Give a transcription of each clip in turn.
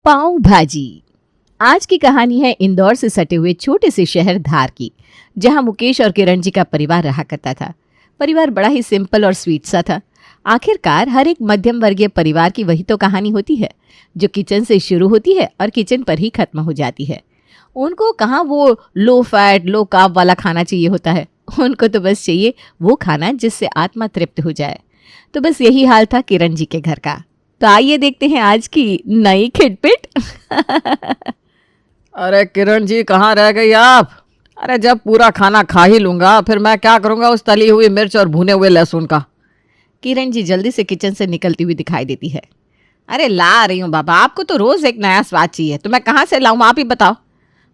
पाव भाजी। आज की कहानी है इंदौर से सटे हुए छोटे से शहर धार की, जहां मुकेश और किरण जी का परिवार रहा करता था। परिवार बड़ा ही सिंपल और स्वीट सा था। आखिरकार हर एक मध्यम वर्गीय परिवार की वही तो कहानी होती है, जो किचन से शुरू होती है और किचन पर ही खत्म हो जाती है। उनको कहाँ वो लो फैट लो कार्ब वाला खाना चाहिए होता है। उनको तो बस चाहिए वो खाना जिससे आत्मा तृप्त हो जाए। तो बस यही हाल था किरण जी के घर का। तो आइए देखते हैं आज की नई खिटपिट। अरे किरण जी, कहाँ रह गई आप? अरे जब पूरा खाना खा ही लूंगा फिर मैं क्या करूंगा उस तली हुई मिर्च और भुने हुए लहसुन का। किरण जी जल्दी से किचन से निकलती हुई दिखाई देती है। अरे ला रही हूँ बाबा, आपको तो रोज एक नया स्वाद चाहिए, तो मैं कहाँ से लाऊं, आप ही बताओ।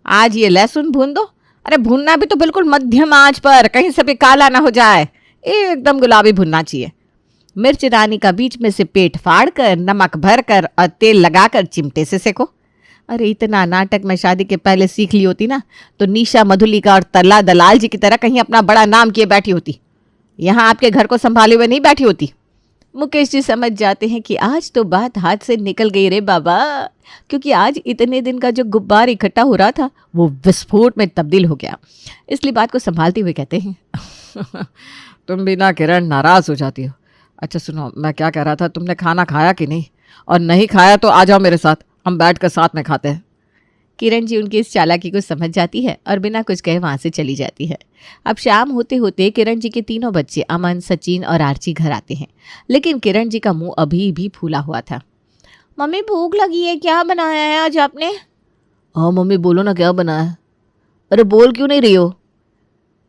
आज ये लहसुन भून दो। अरे भूनना भी तो बिल्कुल मध्यम आंच पर, कहीं से भी काला ना हो जाए, एकदम गुलाबी भुनना चाहिए। मिर्च रानी का बीच में से पेट फाड़ कर, नमक भर कर और तेल लगाकर चिमटे से सेको। अरे इतना नाटक मैं शादी के पहले सीख ली होती ना, तो निशा मधुलिका और तल्ला दलाल जी की तरह कहीं अपना बड़ा नाम किए बैठी होती। यहाँ आपके घर को संभाले हुए नहीं बैठी होती। मुकेश जी समझ जाते हैं कि आज तो बात हाथ से निकल गई रे बाबा, क्योंकि आज इतने दिन का जो गुब्बार इकट्ठा हो रहा था वो विस्फोट में तब्दील हो गया। इसलिए बात को संभालते हुए कहते हैं तुम भी ना किरण नाराज हो जाती हो। अच्छा सुनो, मैं क्या कह रहा था, तुमने खाना खाया कि नहीं? और नहीं खाया तो आ जाओ मेरे साथ, हम बैठ कर साथ में खाते हैं। किरण जी उनकी इस चालाकी को समझ जाती है और बिना कुछ कहे वहां से चली जाती है। अब शाम होते होते किरण जी के तीनों बच्चे अमन, सचिन और आर्ची घर आते हैं, लेकिन किरण जी का मुंह अभी भी फूला हुआ था। मम्मी भूख लगी है, क्या बनाया है आज आपने? हाँ मम्मी, बोलो ना क्या बनाया है। अरे बोल क्यों नहीं रही हो?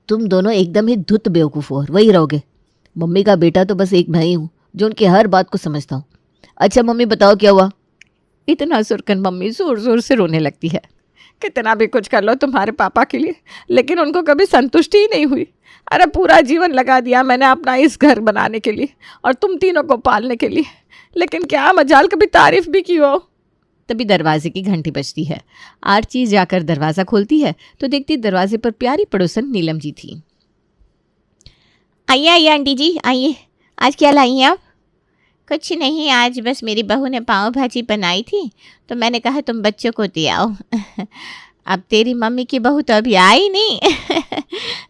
तुम दोनों एकदम ही धुत बेवकूफ़ हो, वही रहोगे। मम्मी का बेटा तो बस एक मैं ही हूँ जो उनकी हर बात को समझता हूँ। अच्छा मम्मी बताओ क्या हुआ? इतना सुरकन मम्मी जोर जोर से रोने लगती है। कितना भी कुछ कर लो तुम्हारे पापा के लिए, लेकिन उनको कभी संतुष्टि ही नहीं हुई। अरे पूरा जीवन लगा दिया मैंने अपना इस घर बनाने के लिए और तुम तीनों को पालने के लिए, लेकिन क्या मजाल कभी तारीफ भी की हो। तभी दरवाजे की घंटी बजती है। आर्ची जाकर दरवाज़ा खोलती है तो देखती दरवाजे पर प्यारी पड़ोसन नीलम जी थी। आइए आइए आंटी जी आइए, आज क्या लाई हैं आप? कुछ नहीं, आज बस मेरी बहू ने पाव भाजी बनाई थी तो मैंने कहा तुम बच्चों को दे आओ। अब तेरी मम्मी की बहू तो अभी आई नहीं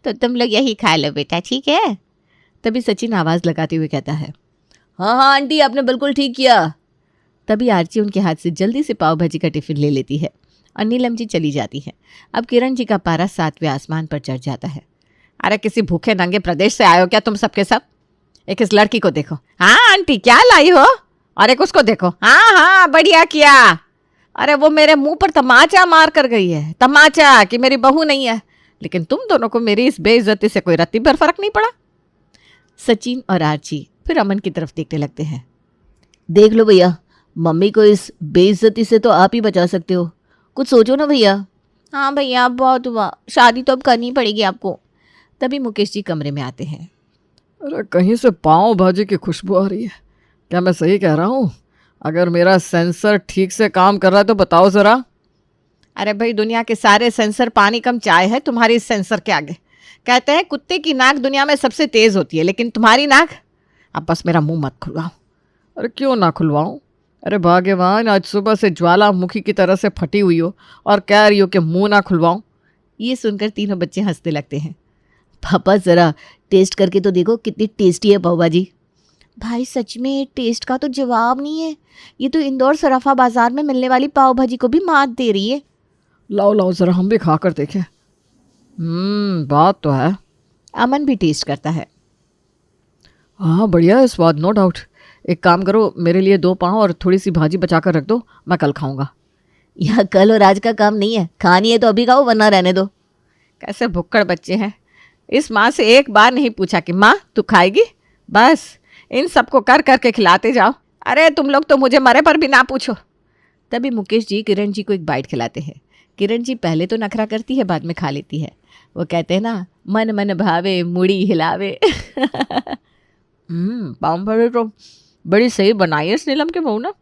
तो तुम लोग यही खा लो बेटा, ठीक है? तभी सचिन आवाज़ लगाते हुए कहता है, हाँ हाँ आंटी, आपने बिल्कुल ठीक किया। तभी आर्ची उनके हाथ से जल्दी से पाव भाजी का टिफिन ले लेती है और नीलम जी चली जाती है। अब किरण जी का पारा 7वें आसमान पर चढ़ जाता है। अरे किसी भूखे नंगे प्रदेश से आए हो क्या तुम सबके सब? एक इस लड़की को देखो, हाँ आंटी क्या लाई हो, और एक उसको देखो, हाँ हाँ बढ़िया किया। अरे वो मेरे मुंह पर तमाचा मार कर गई है, तमाचा कि मेरी बहू नहीं है, लेकिन तुम दोनों को मेरी इस बेइज्जती से कोई रत्ती भर फर्क नहीं पड़ा। सचिन और आर्ची फिर अमन की तरफ देखने लगते हैं। देख लो भैया, मम्मी को इस बेइज्जती से तो आप ही बचा सकते हो, कुछ सोचो ना भैया। हाँ भैया बहुत हुआ, शादी तो अब करनी पड़ेगी आपको। तभी मुकेश जी कमरे में आते हैं। अरे कहीं से पाव भाजी की खुशबू आ रही है, क्या मैं सही कह रहा हूँ? अगर मेरा सेंसर ठीक से काम कर रहा है तो बताओ ज़रा। अरे भाई दुनिया के सारे सेंसर पानी कम चाय है तुम्हारी इस सेंसर के आगे। कहते हैं कुत्ते की नाक दुनिया में सबसे तेज़ होती है, लेकिन तुम्हारी नाक, अब बस मेरा मुंह मत खुलवाओ। अरे क्यों ना खुलवाऊँ? अरे भाग्यवान, आज सुबह से ज्वालामुखी की तरह से फटी हुई हो और कह रही हो कि मुंह ना खुलवाऊँ। ये सुनकर तीनों बच्चे हंसने लगते हैं। पापा ज़रा टेस्ट करके तो देखो कितनी टेस्टी है पाव भाजी। भाई सच में टेस्ट का तो जवाब नहीं है, ये तो इंदौर सराफा बाजार में मिलने वाली पाव भाजी को भी मात दे रही है। लाओ लाओ ज़रा हम भी खा कर देखें। बात तो है। अमन भी टेस्ट करता है। हाँ बढ़िया है स्वाद, नो डाउट। एक काम करो, मेरे लिए 2 पाव और थोड़ी सी भाजी बचा कर रख दो, मैं कल खाऊंगा। यह कल और आज का काम नहीं है, खानी है तो अभी खाओ वरना रहने दो। कैसे भुक्कड़ बच्चे हैं। इस माँ से एक बार नहीं पूछा कि माँ तू खाएगी, बस इन सबको कर करके खिलाते जाओ। अरे तुम लोग तो मुझे मरे पर भी ना पूछो। तभी मुकेश जी किरण जी को एक बाइट खिलाते हैं। किरण जी पहले तो नखरा करती है, बाद में खा लेती है। वो कहते हैं ना, मन मन भावे मुड़ी हिलावे। पाव भाजी तो बड़ी सही बनाई है इस नीलम के बहू ना।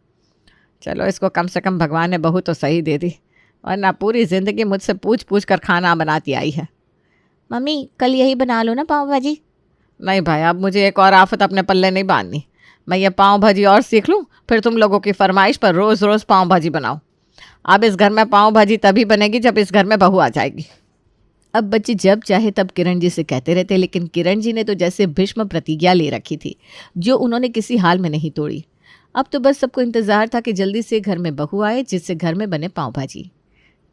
चलो इसको कम से कम भगवान ने बहू तो सही दे दी, वरना पूरी ज़िंदगी मुझसे पूछ पूछ कर खाना बनाती आई है। मम्मी कल यही बना लो ना पाव भाजी। नहीं भाई, अब मुझे एक और आफत अपने पल्ले नहीं बांधनी। मैं ये पाव भाजी और सीख लूँ, फिर तुम लोगों की फरमाइश पर रोज़ रोज़ पाव भाजी बनाओ। अब इस घर में पाव भाजी तभी बनेगी जब इस घर में बहू आ जाएगी। अब बच्चे जब चाहे तब किरण जी से कहते रहते, लेकिन किरण जी ने तो जैसे भीष्म प्रतिज्ञा ले रखी थी, जो उन्होंने किसी हाल में नहीं तोड़ी। अब तो बस सबको इंतजार था कि जल्दी से घर में बहू आए, जिससे घर में बने पाव भाजी।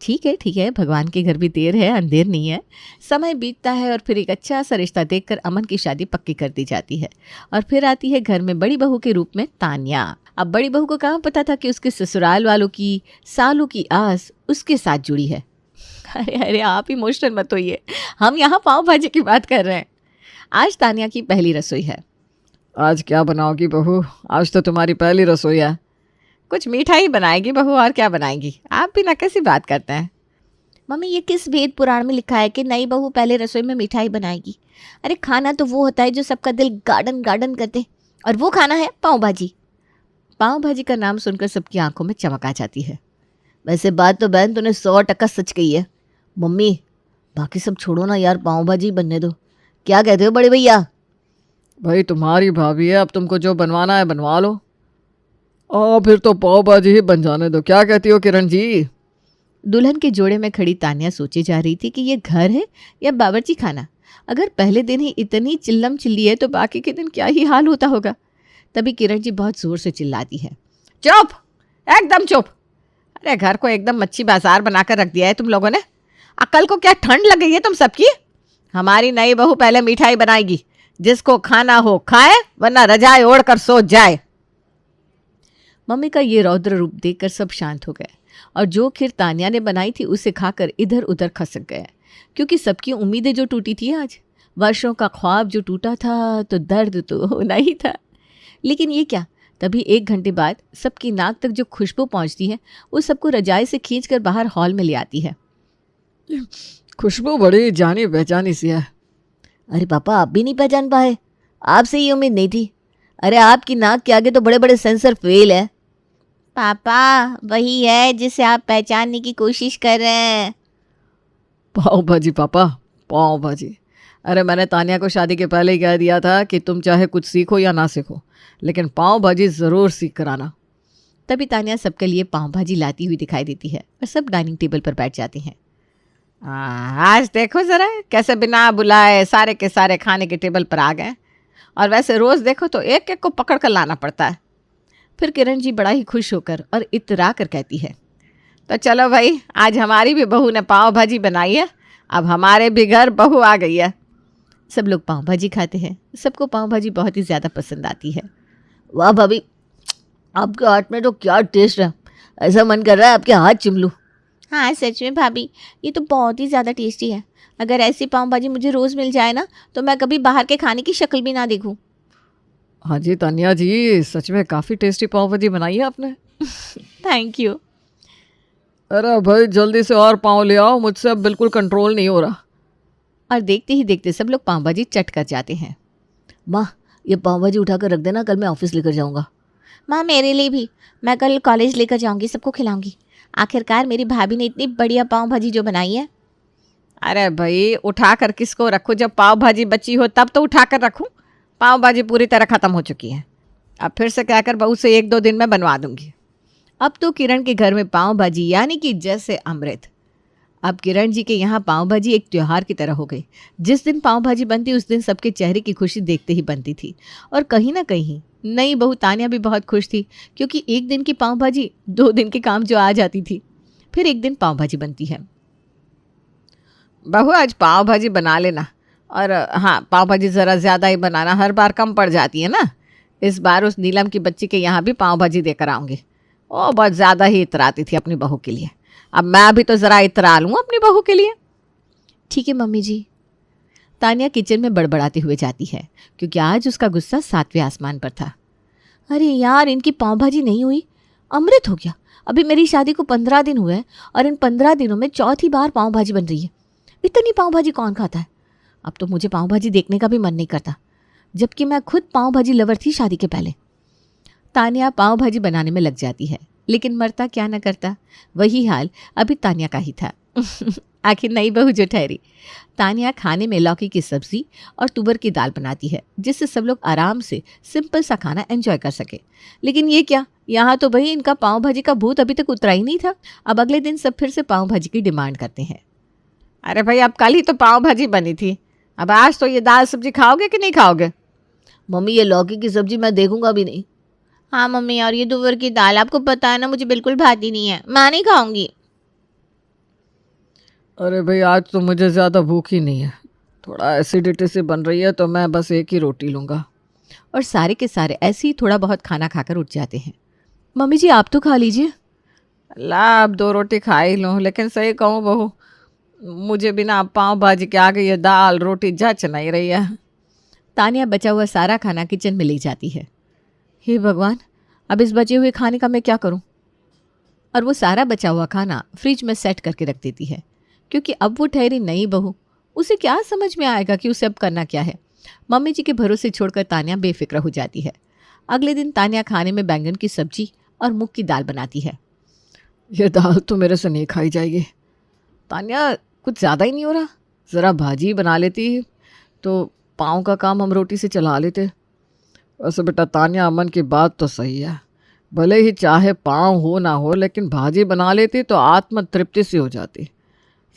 ठीक है, भगवान के घर भी देर है, अंधेर नहीं है। समय बीतता है और फिर एक अच्छा सा रिश्ता देखकर अमन की शादी पक्की कर दी जाती है। और फिर आती है घर में बड़ी बहू के रूप में तान्या। अब बड़ी बहू को कहाँ पता था कि उसके ससुराल वालों की सालों की आस उसके साथ जुड़ी है। अरे आप इमोशनल मत होइए, हम यहाँ पाव भाजी की बात कर रहे हैं। आज तान्या की पहली रसोई है। आज क्या बनाओगी बहू? आज तो तुम्हारी पहली रसोई है। कुछ मीठा ही बनाएगी बहू, और क्या बनाएगी? आप भी ना कैसी बात करते हैं। मम्मी, ये किस वेद पुराण में लिखा है कि नई बहू पहले रसोई में मिठाई बनाएगी? अरे खाना तो वो होता है जो सबका दिल गार्डन गार्डन कर दे, और वो खाना है पाव भाजी। पाव भाजी का नाम सुनकर सबकी आंखों में चमक आ जाती है। वैसे बात तो बहन तूने 100% सच कही है। मम्मी, बाकी सब छोड़ो ना यार, पाव भाजी बनने दो। क्या कहते हो बड़े भैया? भाई तुम्हारी भाभी है, अब तुमको जो बनवाना है बनवा लो। फिर तो पाव भाजी ही बन जाने दो। क्या कहती हो किरण जी? दुल्हन के जोड़े में खड़ी तान्या सोचे जा रही थी कि ये घर है या बावर्ची खाना। अगर पहले दिन ही इतनी चिल्लम चिल्ली है तो बाकी के दिन क्या ही हाल होता होगा। तभी किरण जी बहुत जोर से चिल्लाती है, चुप, एकदम चुप। अरे घर को एकदम मच्छी बाजार बनाकर रख दिया है तुम लोगों ने। अकल को क्या ठंड लग गई है तुम सबकी? हमारी नई बहू पहले मिठाई बनाएगी, जिसको खाना हो खाए, वरना रजाई ओढ़ कर सो जाए। मम्मी का ये रौद्र रूप देखकर सब शांत हो गए और जो खीर तान्या ने बनाई थी उसे खाकर इधर उधर खसक गए, क्योंकि सबकी उम्मीदें जो टूटी थी आज, वर्षों का ख्वाब जो टूटा था, तो दर्द तो होना ही था। लेकिन ये क्या, तभी 1 घंटे बाद सबकी नाक तक जो खुशबू पहुंचती है वो सबको रजाई से खींचकर बाहर हॉल में ले आती है। खुशबू बड़ी जानी पहचानी सी है। अरे पापा, आप भी नहीं पहचान पाए? आपसे ये उम्मीद नहीं थी। अरे आपकी नाक के आगे तो बड़े बड़े सेंसर फेल है। पापा, वही है जिसे आप पहचानने की कोशिश कर रहे हैं। पाव भाजी पापा, पाव भाजी। अरे मैंने तान्या को शादी के पहले ही कह दिया था कि तुम चाहे कुछ सीखो या ना सीखो, लेकिन पाव भाजी ज़रूर सीख कर आना। तभी तान्या सबके लिए पाव भाजी लाती हुई दिखाई देती है और सब डाइनिंग टेबल पर बैठ जाते हैं। आज देखो ज़रा कैसे बिना बुलाए सारे के सारे खाने के टेबल पर आ गए। और वैसे रोज़ देखो तो एक एक को पकड़ कर लाना पड़ता है। फिर किरण जी बड़ा ही खुश होकर और इतरा कर कहती है, तो चलो भाई, आज हमारी भी बहू ने पाव भाजी बनाई है, अब हमारे भी घर बहू आ गई है। सब लोग पाव भाजी खाते हैं। सबको पाव भाजी बहुत ही ज़्यादा पसंद आती है। वाह भाभी, आपके हाथ में तो क्या टेस्ट है, ऐसा मन कर रहा है आपके हाथ चूम लूं। हाँ सच में भाभी, ये तो बहुत ही ज़्यादा टेस्टी है। अगर ऐसी पाव भाजी मुझे रोज़ मिल जाए ना, तो मैं कभी बाहर के खाने की शक्ल भी ना देखूं। हाँ जी तान्या जी, सच में काफ़ी टेस्टी पाव भाजी बनाई है आपने। Thank you. अरे भाई जल्दी से और पाव ले आओ, मुझसे अब बिल्कुल कंट्रोल नहीं हो रहा। और देखते ही देखते सब लोग पाव भाजी चट कर जाते हैं। माँ, ये पाव भाजी उठा कर रख देना, कल मैं ऑफिस लेकर जाऊँगा। माँ, मेरे लिए भी, मैं कल कॉलेज लेकर जाऊँगी, सबको खिलाऊँगी। आखिरकार मेरी भाभी ने इतनी बढ़िया पाव भाजी जो बनाई है। अरे भाई उठा कर किसको रखूँ? जब पाव भाजी बची हो तब तो उठा कर रखूँ। पाव भाजी पूरी तरह ख़त्म हो चुकी है। अब फिर से कहकर बहू से 1-2 दिन में बनवा दूंगी। अब तो किरण के घर में पाव भाजी यानी कि जैसे अमृत। अब किरण जी के यहाँ पाव भाजी एक त्योहार की तरह हो गई। जिस दिन पाव भाजी बनती उस दिन सबके चेहरे की खुशी देखते ही बनती थी। और कहीं ना कहीं नई बहू तान्या भी बहुत खुश थी, क्योंकि 1 दिन की पाव भाजी 2 दिन के काम जो आ जाती थी। फिर एक दिन पाव भाजी बनती है। बहू आज पाव भाजी बना लेना, और हाँ पाव भाजी ज़रा ज़्यादा ही बनाना, हर बार कम पड़ जाती है ना। इस बार उस नीलम की बच्ची के यहाँ भी पाव भाजी देकर आऊँगी। वो बहुत ज़्यादा ही इतराती थी अपनी बहू के लिए। अब मैं भी तो ज़रा इतरा लूँ अपनी बहू के लिए। ठीक है मम्मी जी। तान्या किचन में बड़बड़ाते हुए जाती है, क्योंकि आज उसका गुस्सा 7वें आसमान पर था। अरे यार, इनकी पाव भाजी नहीं हुई, अमृत हो गया। अभी मेरी शादी को 15 दिन हुए हैं और इन 15 दिनों में चौथी बार पाव भाजी बन रही है। इतनी पाव भाजी कौन खाता है? अब तो मुझे पाव भाजी देखने का भी मन नहीं करता, जबकि मैं खुद पाव भाजी लवर थी शादी के पहले। तान्या पाव भाजी बनाने में लग जाती है, लेकिन मरता क्या न करता, वही हाल अभी तान्या का ही था। आखिर नई बहू जो ठहरी। तान्या खाने में लौकी की सब्जी और तुअर की दाल बनाती है, जिससे सब लोग आराम से सिंपल सा खाना एंजॉय कर सके। लेकिन ये क्या, यहाँ तो भाई इनका पाव भाजी का भूत अभी तक उतरा ही नहीं था। अब अगले दिन सब फिर से पाव भाजी की डिमांड करते हैं। अरे भाई अब कल ही तो पाव भाजी बनी थी, अब आज तो ये दाल सब्जी खाओगे कि नहीं खाओगे? मम्मी ये लौकी की सब्जी मैं देखूंगा भी नहीं। हाँ मम्मी, और ये तुअर की दाल आपको पता है ना मुझे बिल्कुल भाती नहीं है, मैं नहीं खाऊंगी। अरे भाई आज तो मुझे ज़्यादा भूख ही नहीं है, थोड़ा एसिडिटी से बन रही है तो मैं बस एक ही रोटी लूँगा। और सारे के सारे ऐसे ही थोड़ा बहुत खाना खाकर उठ जाते हैं। मम्मी जी आप तो खा लीजिए। ला अब 2 रोटी खा ही लूँ, लेकिन सही कहूँ बहू, मुझे बिना पाव भाजी के आगे ये दाल रोटी जच नहीं रही है। तानिया बचा हुआ सारा खाना किचन में ले जाती है। हे भगवान, अब इस बचे हुए खाने का मैं क्या करूं? और वो सारा बचा हुआ खाना फ्रिज में सेट करके रख देती है, क्योंकि अब वो ठहरी नई बहू, उसे क्या समझ में आएगा कि उसे अब करना क्या है। मम्मी जी के भरोसे छोड़कर तानिया बेफिक्र हो जाती है। अगले दिन तानिया खाने में बैंगन की सब्जी और मूंग की दाल बनाती है। ये दाल तो मेरे से नहीं खाई जाएगी। तानिया कुछ ज़्यादा ही नहीं हो रहा, ज़रा भाजी बना लेती तो पाँव का काम हम रोटी से चला लेते। वैसे बेटा तानिया, अमन की बात तो सही है, भले ही चाहे पाँव हो ना हो लेकिन भाजी बना लेती तो आत्म तृप्ति सी हो जाती।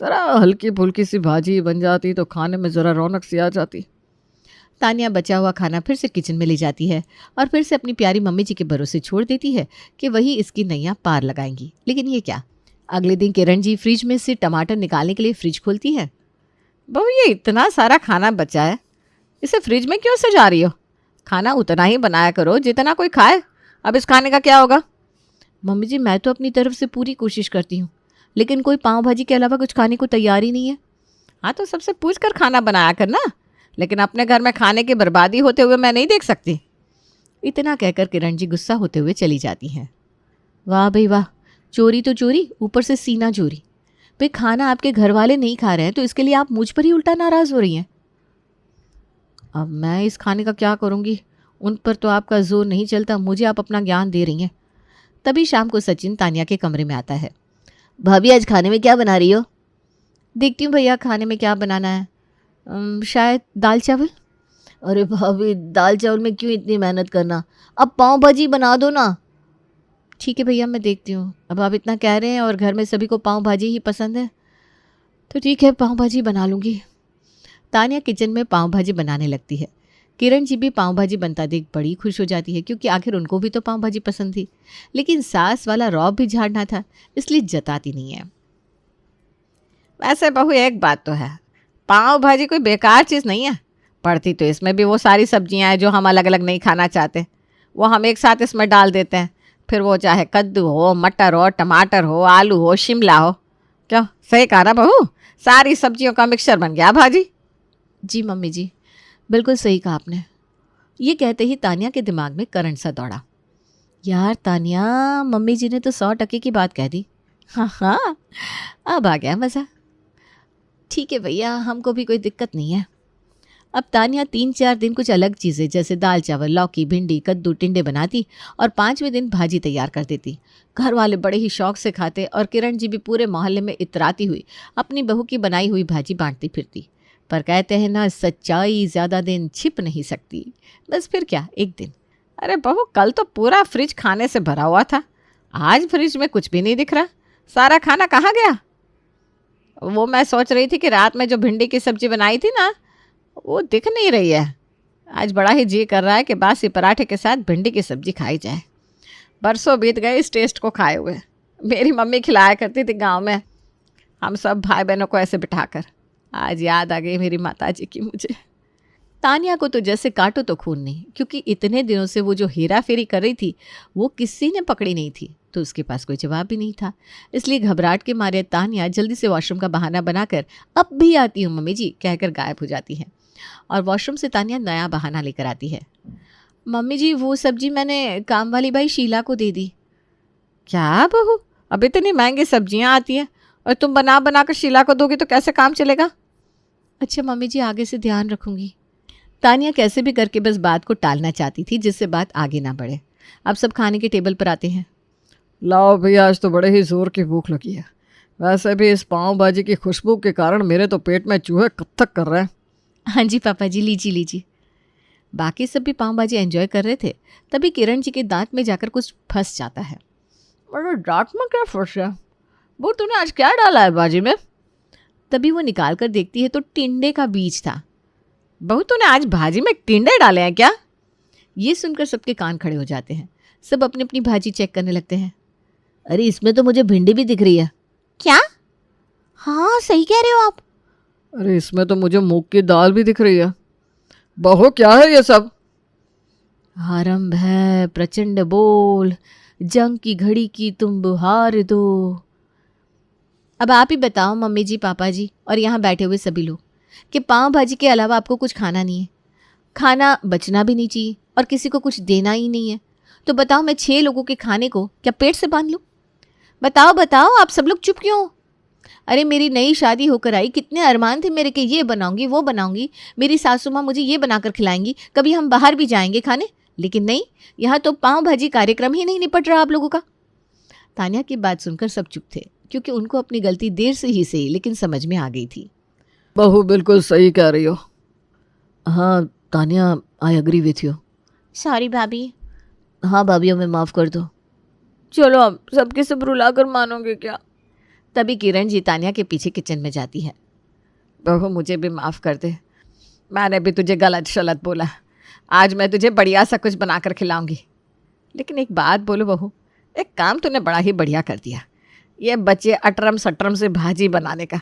ज़रा हल्की फुल्की सी भाजी बन जाती तो खाने में ज़रा रौनक सी आ जाती। तानिया बचा हुआ खाना फिर से किचन में ले जाती है और फिर से अपनी प्यारी मम्मी जी के भरोसे छोड़ देती है कि वही इसकी नैया पार लगाएंगी। लेकिन ये क्या, अगले दिन किरण जी फ्रिज में से टमाटर निकालने के लिए फ्रिज खोलती है। बहू ये इतना सारा खाना बचा है, इसे फ्रिज में क्यों सजा रही हो? खाना उतना ही बनाया करो जितना कोई खाए, अब इस खाने का क्या होगा? मम्मी जी मैं तो अपनी तरफ से पूरी कोशिश करती हूँ, लेकिन कोई पाव भाजी के अलावा कुछ खाने को तैयार ही नहीं है। हाँ तो सबसे पूछ कर खाना बनाया करना, लेकिन अपने घर में खाने की बर्बादी होते हुए मैं नहीं देख सकती। इतना कहकर किरण जी गुस्सा होते हुए चली जाती हैं। वाह भाई वाह, चोरी तो चोरी, ऊपर से सीना चोरी। भाई खाना आपके घर वाले नहीं खा रहे हैं तो इसके लिए आप मुझ पर ही उल्टा नाराज़ हो रही हैं। अब मैं इस खाने का क्या करूँगी? उन पर तो आपका जोर नहीं चलता, मुझे आप अपना ज्ञान दे रही हैं। तभी शाम को सचिन तानिया के कमरे में आता है। भाभी आज खाने में क्या बना रही हो? देखती हूँ भैया खाने में क्या बनाना है। शायद दाल चावल। अरे भाभी दाल चावल में क्यों इतनी मेहनत करना, अब पाव भाजी बना दो ना। ठीक है भैया मैं देखती हूँ, अब आप इतना कह रहे हैं और घर में सभी को पाव भाजी ही पसंद है तो ठीक है पाव भाजी बना लूँगी। तानिया किचन में पाव भाजी बनाने लगती है। किरण जी भी पाव भाजी बनता देख बड़ी खुश हो जाती है, क्योंकि आखिर उनको भी तो पाव भाजी पसंद थी। लेकिन सास वाला रौब भी झाड़ना था, इसलिए जताती नहीं है। वैसे बहू एक बात तो है, पाव भाजी कोई बेकार चीज़ नहीं है, पड़ती तो इसमें भी वो सारी सब्जियां हैं जो हम अलग अलग नहीं खाना चाहते, वो हम एक साथ इसमें डाल देते हैं। फिर वो चाहे कद्दू हो, मटर हो, टमाटर हो, आलू हो, शिमला हो। क्यों, सही कहा ना बहू, सारी सब्जियों का मिक्सचर बन गया भाजी। जी मम्मी जी, बिल्कुल सही कहा आपने। ये कहते ही तानिया के दिमाग में करंट सा दौड़ा। यार तानिया, मम्मी जी ने तो 100% की बात कह दी। हाँ हाँ, अब आ गया मज़ा। ठीक है भैया, हमको भी कोई दिक्कत नहीं है। अब तानिया 3-4 दिन कुछ अलग चीज़ें जैसे दाल चावल, लौकी, भिंडी, कद्दू, टिंडे बनाती और 5वें दिन भाजी तैयार कर देती। घर वाले बड़े ही शौक से खाते और किरण जी भी पूरे मोहल्ले में इतराती हुई अपनी बहू की बनाई हुई भाजी बांटती फिरती। पर कहते हैं ना, सच्चाई ज़्यादा दिन छिप नहीं सकती। बस फिर क्या, एक दिन। अरे बहू कल तो पूरा फ्रिज खाने से भरा हुआ था, आज फ्रिज में कुछ भी नहीं दिख रहा, सारा खाना कहाँ गया? वो मैं सोच रही थी कि रात में जो भिंडी की सब्जी बनाई थी ना, वो दिख नहीं रही है। आज बड़ा ही जी कर रहा है कि बासी पराठे के साथ भिंडी की सब्जी खाई जाए। बरसों बीत गए इस टेस्ट को खाए हुए। मेरी मम्मी खिलाया करती थी गांव में, हम सब भाई बहनों को ऐसे बिठाकर। आज याद आ गई मेरी माताजी की मुझे। तानिया को तो जैसे काटो तो खून नहीं, क्योंकि इतने दिनों से वो जो हेरा फेरी कर रही थी वो किसी ने पकड़ी नहीं थी, तो उसके पास कोई जवाब भी नहीं था। इसलिए घबराहट के मारे तानिया जल्दी से वॉशरूम का बहाना बनाकर अब भी आती हूँ मम्मी जी कहकर गायब हो जाती है। और वॉशरूम से तानिया नया बहाना लेकर आती है। मम्मी जी वो सब्जी मैंने काम वाली भाई शीला को दे दी। क्या बहू, अब इतनी महंगी सब्जियां आती हैं और तुम बना बना कर शीला को दोगी तो कैसे काम चलेगा? अच्छा मम्मी जी, आगे से ध्यान रखूंगी। तानिया कैसे भी करके बस बात को टालना चाहती थी जिससे बात आगे ना बढ़े। अब सब खाने के टेबल पर आते हैं। लाओ भैया, आज तो बड़े ही जोर की भूख लगी है। वैसे भी इस पाव भाजी की खुशबू के कारण मेरे तो पेट में चूहे कत्थक कर रहे हैं। हाँ जी पापा जी, लीजिए लीजिए। बाकी सब भी पाव भाजी एंजॉय कर रहे थे, तभी किरण जी के दांत में जाकर कुछ फंस जाता है। अरे दांत में क्या फंस गया? वो तूने आज क्या डाला है भाजी में? तभी वो निकाल कर देखती है तो टिंडे का बीज था। बहू तूने आज भाजी में टिंडे डाले हैं क्या? ये सुनकर सबके कान खड़े हो जाते हैं। सब अपनी अपनी भाजी चेक करने लगते हैं। अरे इसमें तो मुझे भिंडी भी दिख रही है। क्या? हाँ सही कह रहे हो आप। अरे इसमें तो मुझे मूंग की दाल भी दिख रही है। बहू क्या है ये सब? आरंभ है प्रचंड बोल, जंग की घड़ी की तुम बुहार दो। अब आप ही बताओ मम्मी जी, पापा जी और यहाँ बैठे हुए सभी लोग कि पाव भाजी के अलावा आपको कुछ खाना नहीं है, खाना बचना भी नहीं चाहिए और किसी को कुछ देना ही नहीं है। तो बताओ मैं 6 लोगों के खाने को क्या पेट से बांध लूँ? बताओ बताओ, आप सब लोग चुप क्यों? अरे मेरी नई शादी होकर आई, कितने अरमान थे मेरे कि ये बनाऊंगी वो बनाऊंगी, मेरी सासू माँ मुझे ये बनाकर खिलाएंगी, कभी हम बाहर भी जाएंगे खाने। लेकिन नहीं, यहाँ तो पाव भाजी कार्यक्रम ही नहीं निपट रहा आप लोगों का। तान्या की बात सुनकर सब चुप थे, क्योंकि उनको अपनी गलती देर से ही सही लेकिन समझ में आ गई थी। बहू बिल्कुल सही कह रही हो। हाँ Tanya, I agree with you. Sorry भाभी। हाँ भाभी, हमें माफ़ कर दो। चलो अब सबके सब रुलाकर मानोगे क्या? तभी किरण जी तान्या के पीछे किचन में जाती है। बहू मुझे भी माफ़ कर दे, मैंने भी तुझे गलत शलत बोला। आज मैं तुझे बढ़िया सा कुछ बनाकर खिलाऊंगी। लेकिन एक बात बोलो बहू, एक काम तूने बड़ा ही बढ़िया कर दिया, ये बच्चे अटरम सटरम से भाजी बनाने का।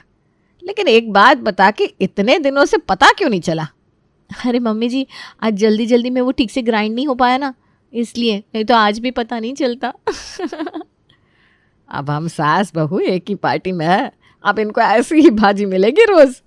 लेकिन एक बात बता कि इतने दिनों से पता क्यों नहीं चला? अरे मम्मी जी, आज जल्दी जल्दी में वो ठीक से ग्राइंड नहीं हो पाया ना, इसलिए, नहीं तो आज भी पता नहीं चलता। अब हम सास बहू एक ही पार्टी में है, अब इनको ऐसी ही भाजी मिलेगी रोज।